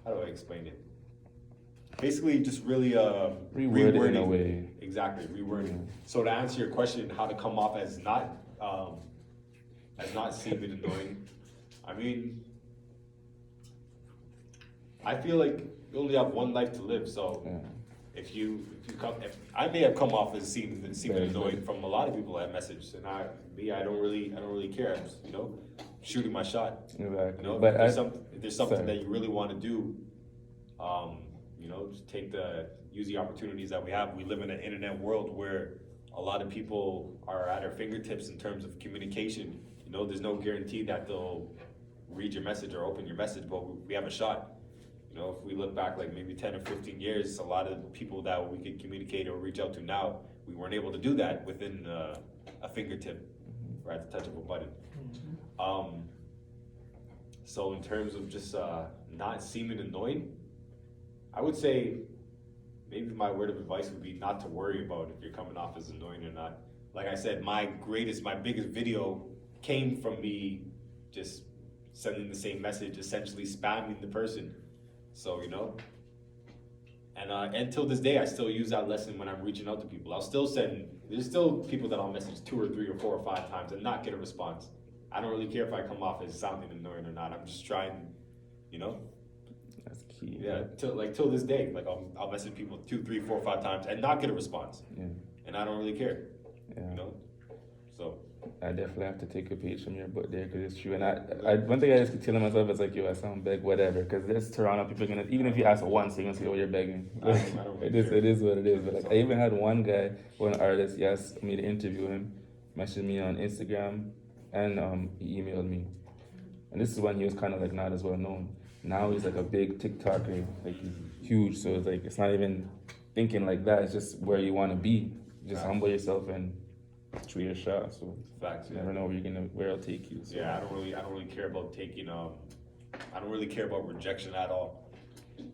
how do I explain it? Basically, just really Reword it in a way. Exactly, rewording. So to answer your question, how to come off as not seeming annoying. I mean, I feel like you only have one life to live, so if you come, if I may have come off as seeming annoying from a lot of people that messaged, and I don't really care. I'm just, shooting my shot. Exactly. But if there's something that you really want to do, just use the opportunities that we have. We live in an internet world where a lot of people are at our fingertips in terms of communication. There's no guarantee that they'll read your message or open your message, but we have a shot. If we look back like maybe 10 or 15 years, a lot of people that we could communicate or reach out to now, we weren't able to do that within a fingertip or at the touch of a button. So in terms of just not seeming annoying, I would say maybe my word of advice would be not to worry about if you're coming off as annoying or not. Like I said, my biggest video came from me just sending the same message, essentially spamming the person. So, and until this day, I still use that lesson when I'm reaching out to people. There's still people that I'll message 2 or 3 or 4 or 5 times and not get a response. I don't really care if I come off as sounding annoying or not. I'm just trying, That's key. Yeah, till this day, like I'll message people 2, 3, 4, 5 times and not get a response. Yeah. And I don't really care. Yeah. So. I definitely have to take a page from your book there because it's true. And I one thing I just keep telling myself is like, yo, I sound beg, whatever. Because there's Toronto people gonna, even if you ask once, they're gonna say, oh, you're begging. I don't really it is what it is. But like, I even had one guy, one artist, he asked me to interview him, messaged me on Instagram, and he emailed me. And this is when he was kind of like not as well known. Now he's like a big TikToker, like he's huge. So it's like, it's not even thinking like that. It's just where you want to be. Just humble yourself and shoot your shot. So facts. You never know where it'll take you. So. Yeah, I don't really care about taking. I don't really care about rejection at all.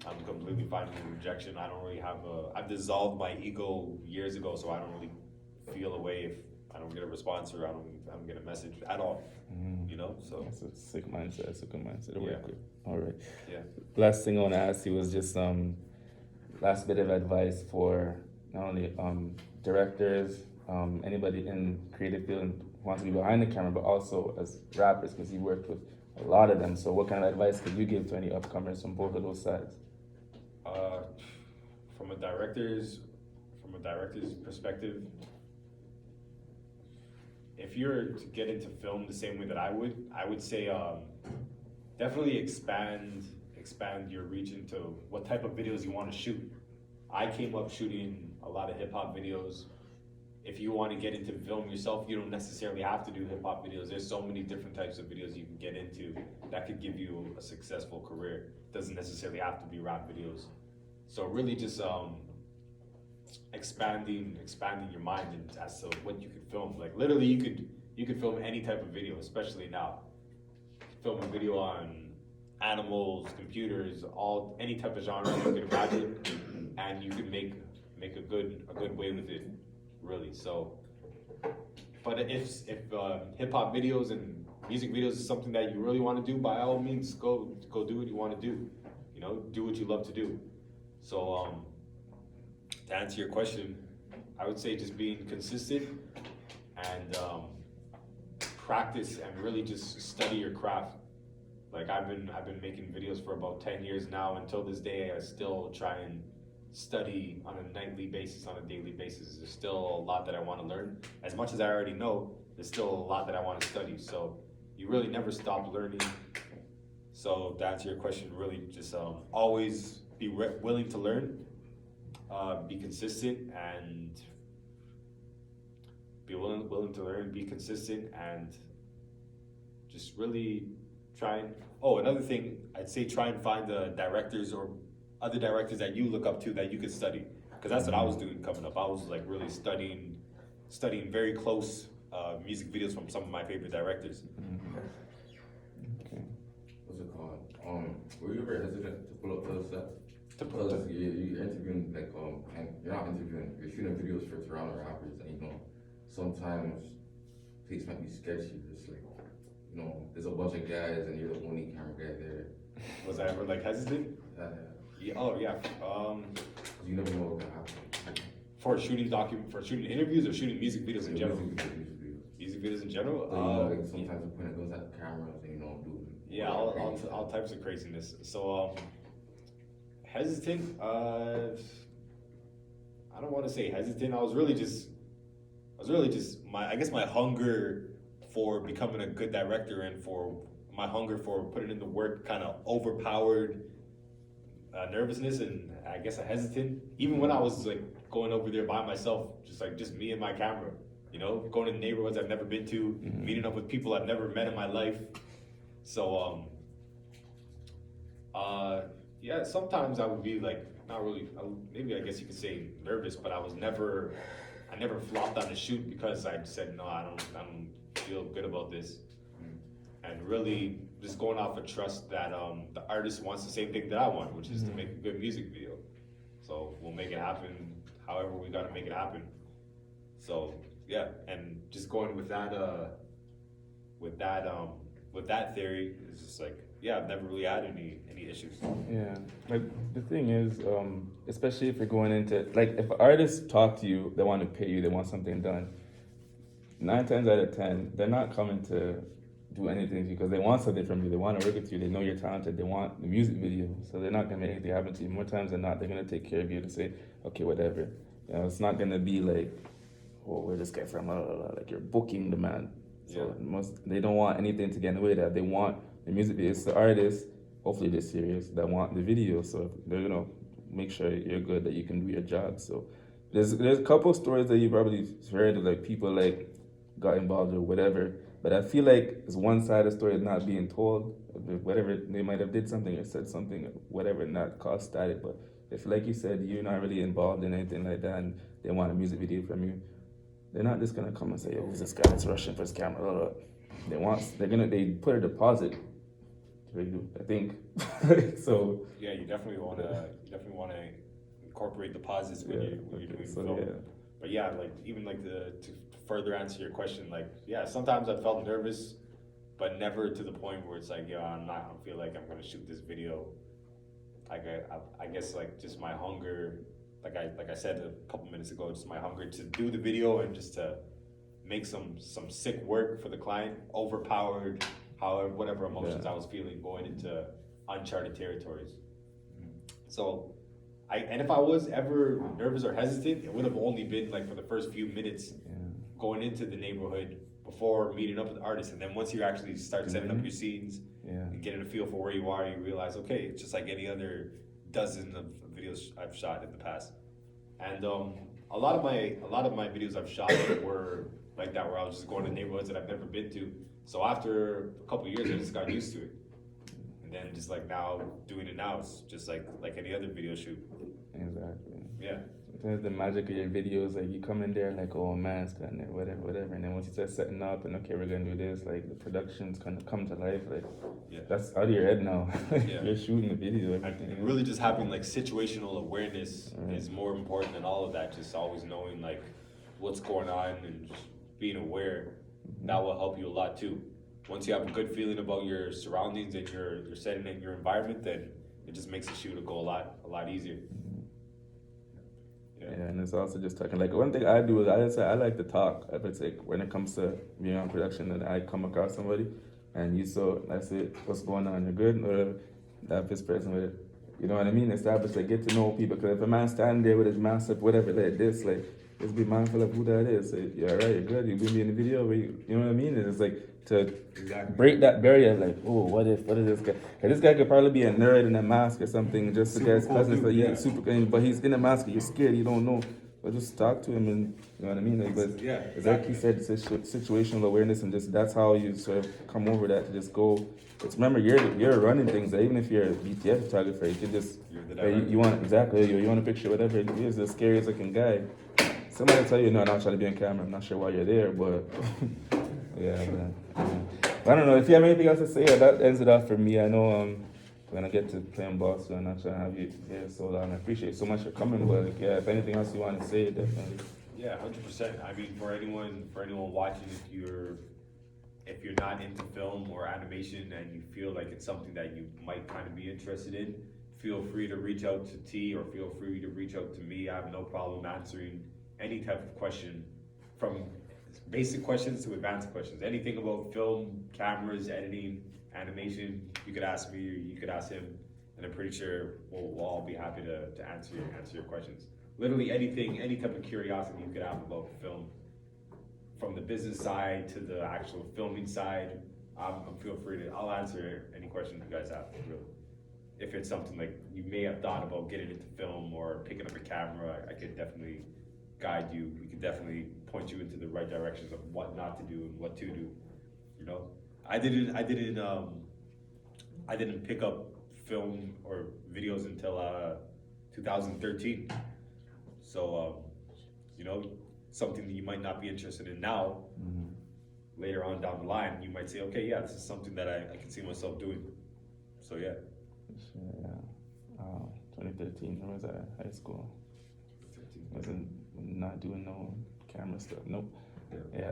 I'm completely fine with rejection. I don't really have I've dissolved my ego years ago, so I don't really feel a way if I don't get a response or I don't get a message at all. So that's a sick mindset. That's a good mindset to work with. All right. Yeah. Last thing I want to ask you was just last bit of advice for not only directors, anybody in creative field who wants to be behind the camera, but also as rappers, because you worked with a lot of them. So what kind of advice could you give to any upcomers from both of those sides? From a director's perspective, if you're to get into film the same way that I would say definitely expand your reach into what type of videos you want to shoot. I came up shooting a lot of hip hop videos. If you want to get into film yourself, you don't necessarily have to do hip hop videos. There's so many different types of videos you can get into that could give you a successful career. It doesn't necessarily have to be rap videos. So really just expanding your mind as to what you could film. Like literally you could film any type of video, especially now. Film a video on animals, computers, any type of genre you could imagine, and you could make a good way with it. Really, so. But if hip hop videos and music videos is something that you really want to do, by all means, go do what you want to do. Do what you love to do. So to answer your question, I would say just being consistent and practice and really just study your craft. Like I've been making videos for about 10 years now. Until this day, I still try and study on a nightly basis, on a daily basis. There's still a lot that I want to learn. As much as I already know, there's still a lot that I want to study. So you really never stop learning. So to answer your question, really just always be willing to learn, be consistent, and be willing to learn, be consistent, and just really try and. Oh, another thing, I'd say try and find the directors or other directors that you look up to that you could study, because that's what I was doing coming up. I was like really studying very close music videos from some of my favorite directors. Okay. What's it called? Were you ever hesitant to pull up to the set? Because you're interviewing and you're not interviewing. You're shooting videos for Toronto rappers, and sometimes things might be sketchy. It's like there's a bunch of guys, and you're the only camera guy there. Was I ever like hesitant? Yeah. Yeah, oh yeah. You never know what can happen. For shooting interviews or shooting music videos in general. Music videos. Music videos in general. So, you know, like sometimes the point it goes at the cameras and you don't do it. Yeah, all types of craziness. So hesitant. I don't want to say hesitant. I was really just I guess my hunger for becoming a good director and for my hunger for putting in the work kind of overpowered nervousness and I guess a hesitant. Even when I was like going over there by myself, just me and my camera, you know, going to neighborhoods I've never been to, meeting up with people I've never met in my life. So yeah, sometimes I would be like not really, maybe I guess you could say nervous, but I never flopped on the shoot because I said no, I don't feel good about this, and really just going off of trust that the artist wants the same thing that I want, which is to make a good music video. So we'll make it happen however we gotta make it happen. So yeah, and just going with that theory is just like, yeah, I've never really had any issues. Yeah, like the thing is, especially if you're going into, like, if artists talk to you, they want to pay you, they want something done. 9 times out of 10, they're not coming to do anything because they want something from you. They want to work with you. They know you're talented. They want the music video, so they're not gonna make anything happen to you. More times than not, they're gonna take care of you to say, okay, whatever. You know, it's not gonna be like, oh, where's this guy from? Like you're booking the man. So they don't want anything to get in the way of that. They want the music video. It's the artists, hopefully they're serious, that want the video. So they're gonna make sure you're good, that you can do your job. So there's a couple stories that you probably heard of, like people like got involved or whatever. But I feel like it's one side of the story is not being told. Whatever, they might have did something or said something, whatever, not caused static. But if, like you said, you're not really involved in anything like that, and they want a music video from you, they're not just gonna come and say, "Oh, who's this guy that's rushing for his camera?" They put a deposit. I think. So yeah, you definitely want to incorporate deposits when you're doing film. Yeah. But yeah, like even like to further answer your question, like yeah, sometimes I felt nervous, but never to the point where it's like, yo, I don't feel like I'm gonna shoot this video. Like I guess like just my hunger, like I said a couple minutes ago, just my hunger to do the video and just to make some sick work for the client, overpowered however whatever emotions I was feeling going into uncharted territories. So and if I was ever nervous or hesitant, it would have only been like for the first few minutes going into the neighborhood before meeting up with artists. And then once you actually start setting up your scenes and getting a feel for where you are, you realize, okay, it's just like any other dozen of videos I've shot in the past. And a lot of my videos I've shot were like that, where I was just going to neighborhoods that I've never been to. So after a couple of years, I just got used to it. And then just like now, doing it now, it's just like any other video shoot. Exactly. Yeah. Sometimes the magic of your videos, like you come in there like, oh, man's done it, whatever. And then once you start setting up and okay, we're gonna do this, like the production's gonna come to life. Like that's out of your head now. You're shooting the video, everything. And really just having like situational awareness is more important than all of that. Just always knowing like what's going on and just being aware. That will help you a lot too. Once you have a good feeling about your surroundings and your setting and your environment, then it just makes the shoot go a lot easier. Yeah, and it's also just talking. Like one thing I do is I like to talk. If it's like when it comes to being on production, and I come across somebody, and I say, what's going on? You're good, or that this person with it. You know what I mean? Establish, like, get to know people. Because if a man standing there with his mask up, whatever, like this, like, just be mindful of who that is. Say, you're all right, you're good. You're gonna be in the video, you know what I mean? And it's like to break that barrier. Like, oh, what is this guy? Cause this guy could probably be a nerd in a mask or something, just to get his cousins. But super cool. But he's in a mask. You're scared. You don't know. But just talk to him, and you know what I mean. Like, but like he said, it's situational awareness, and just that's how you sort of come over that to just go. It's remember you're running things. That even if you're a BTF photographer, you can just you want you want a picture, whatever it is, the scariest looking guy. Somebody will tell you, no, I'm not trying to be on camera. I'm not sure why you're there, but yeah, man. I don't know if you have anything else to say. That ends it off for me. I know we're gonna get to playing boss, so I'm not trying to have you here so long. I appreciate you so much for coming, but like, yeah, if anything else you want to say, definitely. Yeah, 100%. I mean, for anyone watching, if you're if you're not into film or animation and you feel like it's something that you might kind of be interested in, feel free to reach out to T or feel free to reach out to me. I have no problem answering any type of question, from basic questions to advanced questions. Anything about film, cameras, editing, animation, you could ask me or you could ask him, and I'm pretty sure we'll all be happy to answer your questions. Literally anything, any type of curiosity you could have about film, from the business side to the actual filming side. Feel free to, I'll answer any questions you guys have, really. If it's something like you may have thought about getting into film or picking up a camera, I could definitely guide you. We could definitely point you into the right directions of what not to do and what to do. You know, I didn't pick up film or videos until 2013. So you know, something that you might not be interested in now, later on down the line, you might say, okay, yeah, this is something that I can see myself doing. So yeah. Yeah. 2013, I was at high school. Wasn't not doing no camera stuff. Nope. Yeah.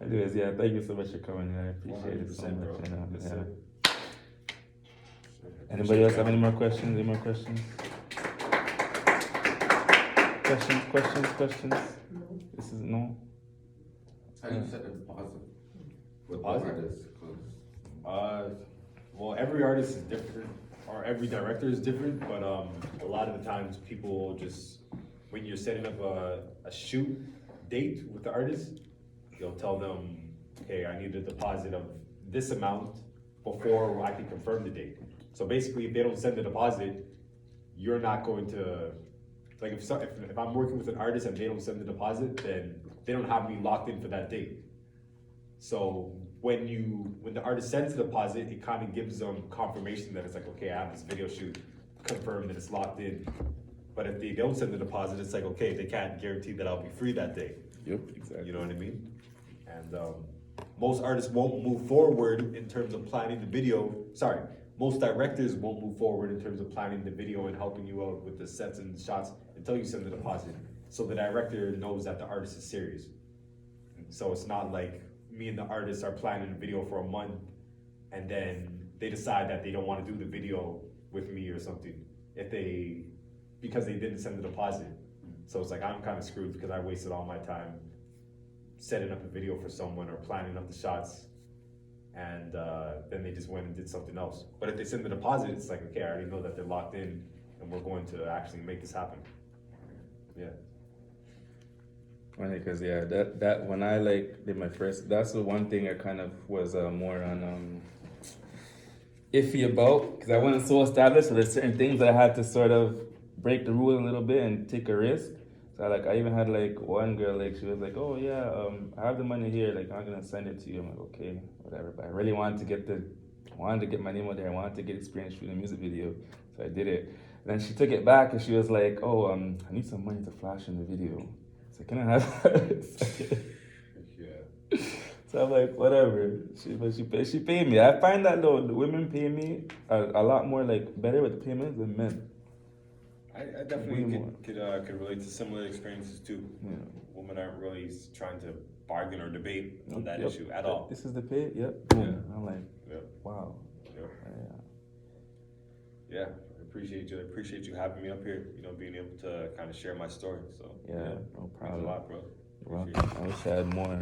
Anyways, yeah, thank you so much for coming. I appreciate it so much. Bro. Yeah. Anybody else have any more questions? Any more questions? Questions? No. This is no. How do you set the deposit? Deposit? Artists, 'cause Well, every artist is different, or every director is different, but a lot of the times people will just, when you're setting up a shoot date with the artist, you'll tell them, okay, I need a deposit of this amount before I can confirm the date. So basically, if they don't send the deposit, you're not going to, like if I'm working with an artist and they don't send the deposit, then they don't have me locked in for that date. So when the artist sends the deposit, it kind of gives them confirmation that it's like, okay, I have this video shoot confirmed and it's locked in. But if they don't send the deposit, it's like, okay, they can't guarantee that I'll be free that day. Yep, exactly. You know what I mean? And most artists won't move forward in terms of planning the video. Sorry, most directors won't move forward in terms of planning the video and helping you out with the sets and shots until you send the deposit. So the director knows that the artist is serious. So it's not like me and the artist are planning a video for a month and then they decide that they don't want to do the video with me or something because they didn't send the deposit. So it's like I'm kind of screwed because I wasted all my time setting up a video for someone or planning up the shots, and then they just went and did something else. But if they send the deposit, it's like, okay, I already know that they're locked in and we're going to actually make this happen. Yeah. Funny, cause yeah, that when I did my first, that's the one thing I kind of was more on iffy about, cause I wasn't so established. So there's certain things that I had to sort of break the rule a little bit and take a risk. So I even had one girl, she was like, oh yeah, I have the money here, I'm gonna send it to you. I'm like, okay, whatever. But I really wanted to get my name out there. I wanted to get experience shooting a music video, so I did it. And then she took it back and she was like, oh, I need some money to flash in the video. So can I have that? Yeah. So I'm like, whatever. She paid me. I find that though, the women pay me a lot more better with the payments than men. I definitely could relate to similar experiences too. Yeah. Women aren't really trying to bargain or debate on that issue at all. This is the pay? Yep. Boom. Yeah. I'm like, Yep. wow. Yep. Yeah. Yeah, I appreciate you having me up here, being able to kind of share my story. So Yeah, no thanks a problem. lot, bro. You're welcome. Appreciate it. I wish I had more.